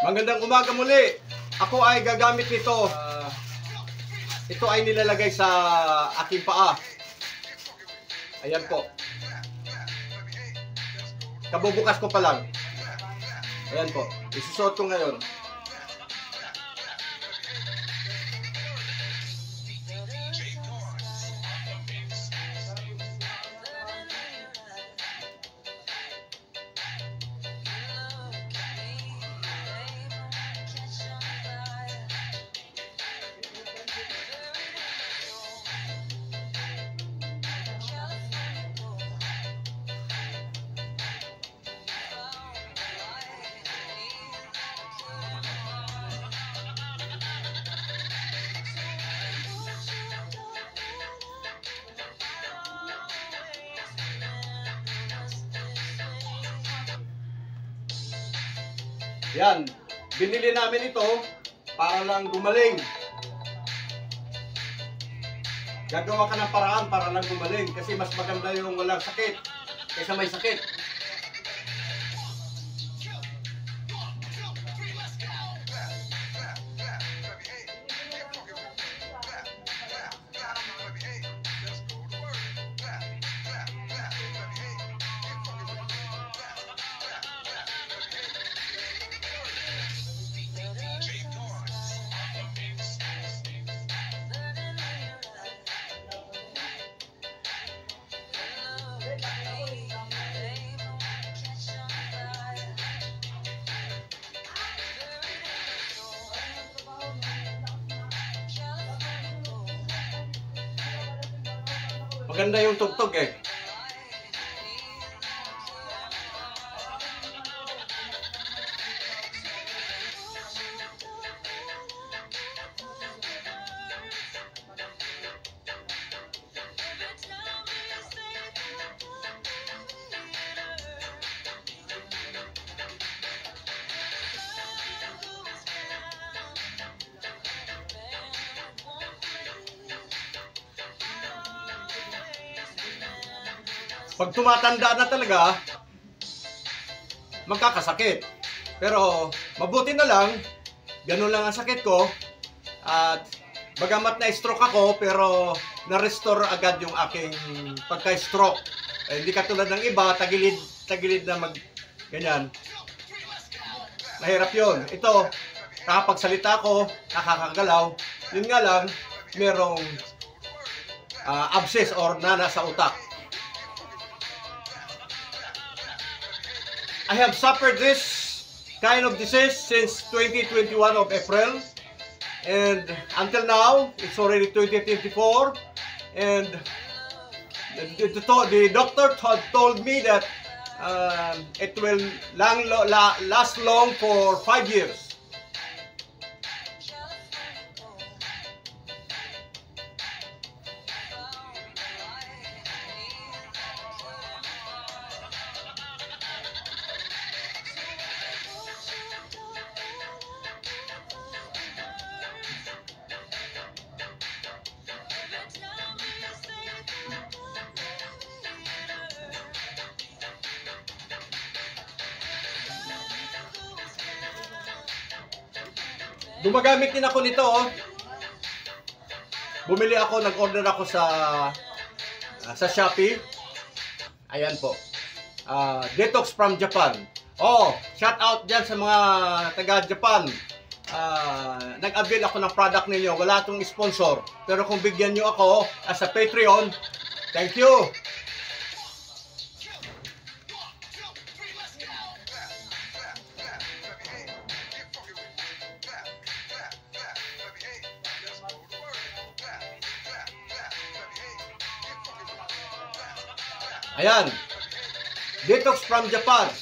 Magandang umaga muli. Ako ay gagamit nito. Ito ay nilalagay sa aking paa. Ayan po. Kabubukas ko pa lang. Ayan po. Isusuot ko ngayon. Yan, binili namin ito para lang gumaling. Gagawa ka ng paraan para lang gumaling kasi mas maganda yung walang sakit kaysa may sakit. Maganda yung tugtog eh. Pag tumatanda na talaga, magkakasakit. Pero mabuti na lang, ganun lang ang sakit ko. At bagamat na-stroke ako, pero na-restore agad yung aking pagka-stroke. Hindi katulad ng iba, tagilid na ganyan. Mahirap yun. Ito, nakapagsalita ko, nakakagalaw. Yun nga lang, merong abscess or nana sa utak. I have suffered this kind of disease since 2021 of April, and until now it's already 2024, and the doctor told me that it will last long for 5 years. Gumagamit din ako nito, oh. Bumili ako, nag-order ako sa Shopee. Ayan po. Detox from Japan. Oh, shout out dyan sa mga taga-Japan. Nag-avail ako ng product ninyo. Wala itong sponsor. Pero kung bigyan nyo ako as a Patreon, thank you. Ayan, Detox from Japan.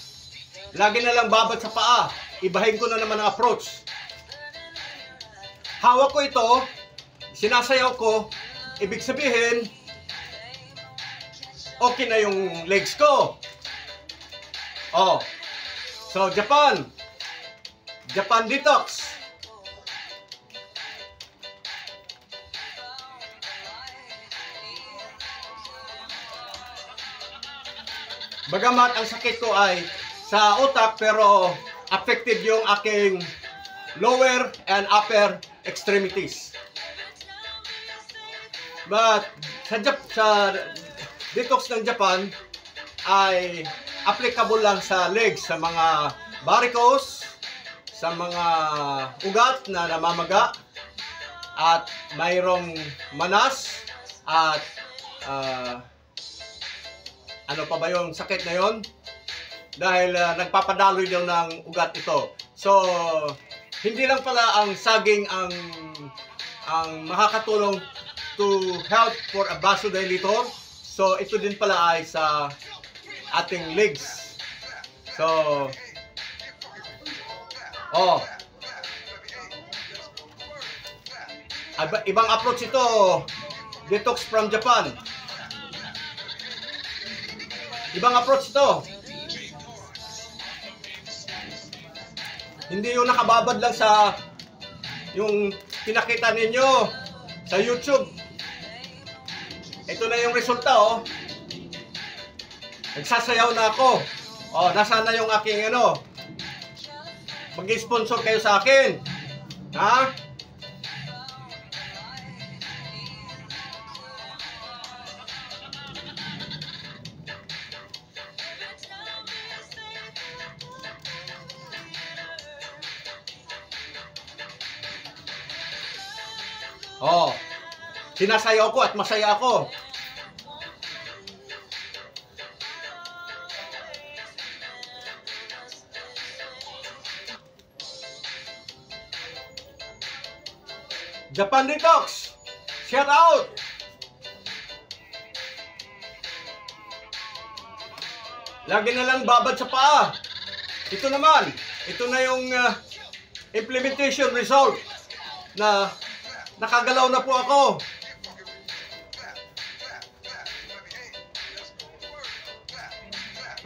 Lagi na lang babad sa paa. Ibahin ko na naman ang approach. Hawak ko ito, sinasayaw ko, ibig sabihin, okay na yung legs ko. Oh, so Japan Detox. Bagamat ang sakit ko ay sa utak, pero affected yung aking lower and upper extremities. But sa detox ng Japan ay applicable lang sa legs, sa mga varicose, sa mga ugat na namamaga, at mayroong manas, at ano pa ba yung sakit na yon? Dahil nagpapadaloy daw ng ugat ito. So, hindi lang pala ang saging ang makakatulong to help for a vasodilator. So, ito din pala ay sa ating legs. So, ibang approach ito. Detox from Japan. Ibang approach ito. Hindi yung nakababad lang sa yung pinakita ninyo sa YouTube. Ito na yung resulta, oh. Nagsasayaw na ako. Oh, nasaan na yung aking ano? Mag-sponsor kayo sa akin. Ha? Oh, sinasayaw ko at masaya ako. Japan Detox, shout out! Lagi na lang babad sa paa. Ito naman, ito na yung implementation result na nakagalaw na po ako.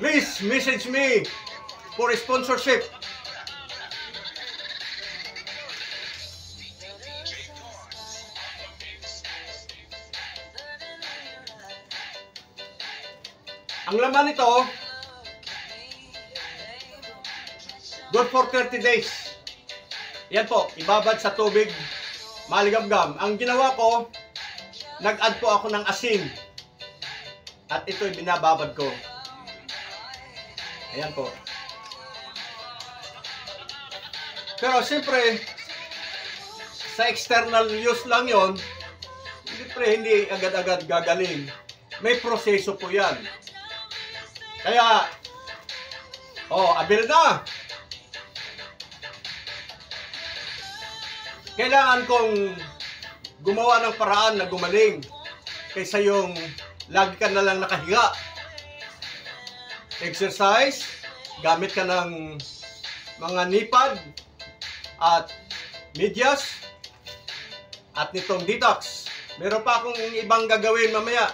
Please message me for sponsorship. Ang laman nito, good for 30 days. Yan po, ibabad sa tubig, maligam-gam. Ang ginawa ko, nag-add po ako ng asin. At ito'y binababad ko. Ayan po. Pero siyempre, sa external use lang yon, siyempre hindi agad-agad gagaling. May proseso po yan. Kaya, abil na. Kailangan kong gumawa ng paraan na gumaling kaysa yung lagi ka na lang nakahiga. Exercise, gamit ka ng mga nipad at medyas at nitong detox. Meron pa akong ibang gagawin mamaya.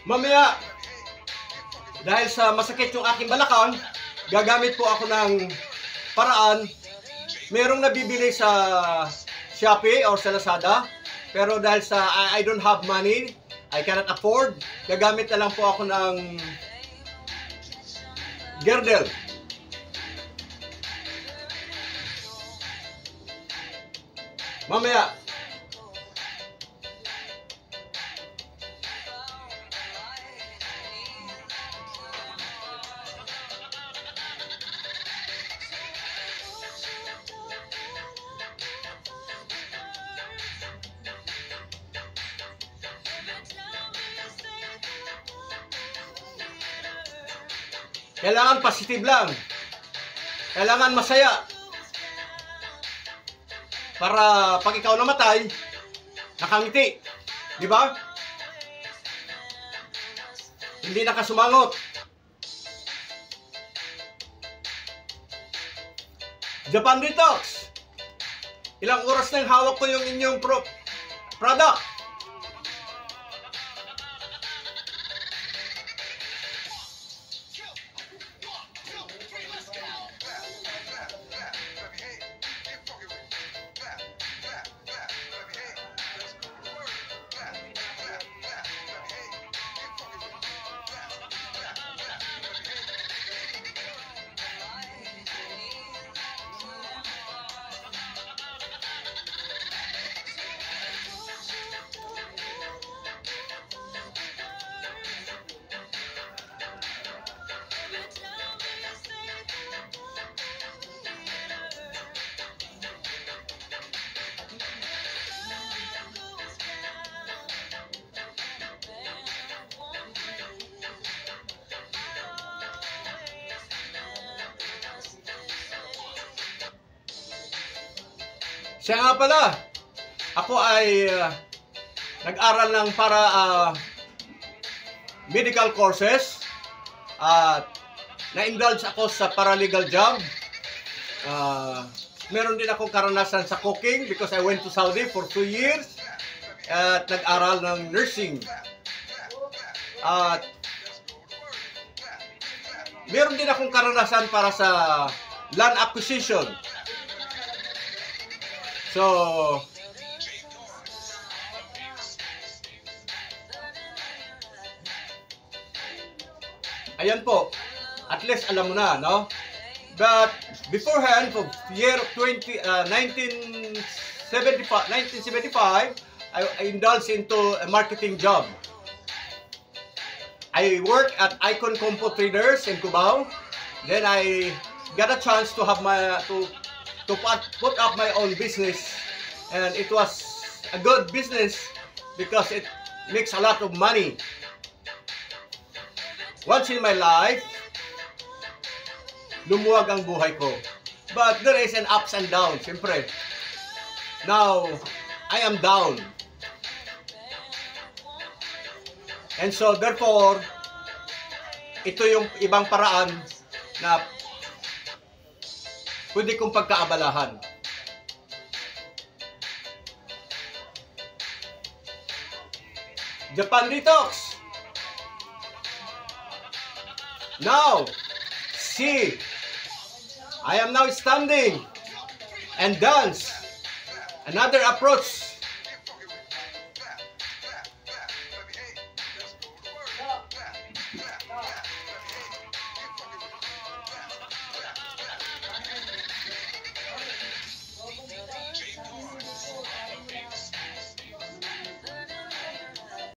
Mamaya, dahil sa masakit yung aking balakang, gagamit po ako ng paraan. Merong nabibili sa Shopee or sa Lazada, pero dahil sa I don't have money, I cannot afford, gagamit na lang po ako ng girdle. Mamaya. Kailangan positive lang. Kailangan masaya. Para pag ikaw namatay, nakangiti. Di ba? Hindi nakasumangot. Japan Detox. Ilang oras na hawak ko yung inyong product. Siya nga pala, ako ay nag-aral ng para medical courses at na-indulge ako sa paralegal job. Meron din akong karanasan sa cooking because I went to Saudi for 2 years at nag-aral ng nursing. At meron din akong karanasan para sa land acquisition. So, ayan po. At least alam mo na, no? But beforehand, for year 1975, I indulged into a marketing job. I worked at Icon Compo Traders in Cubao. Then I got a chance to have put up my own business, and it was a good business because it makes a lot of money. Once in my life, lumuwag ang buhay ko. But there is an ups and downs, siyempre. Now, I am down. And so, therefore, ito yung ibang paraan na pwede kong pagkaabalahan. Japan Detox. Now, see, I am now standing and dance. Another approach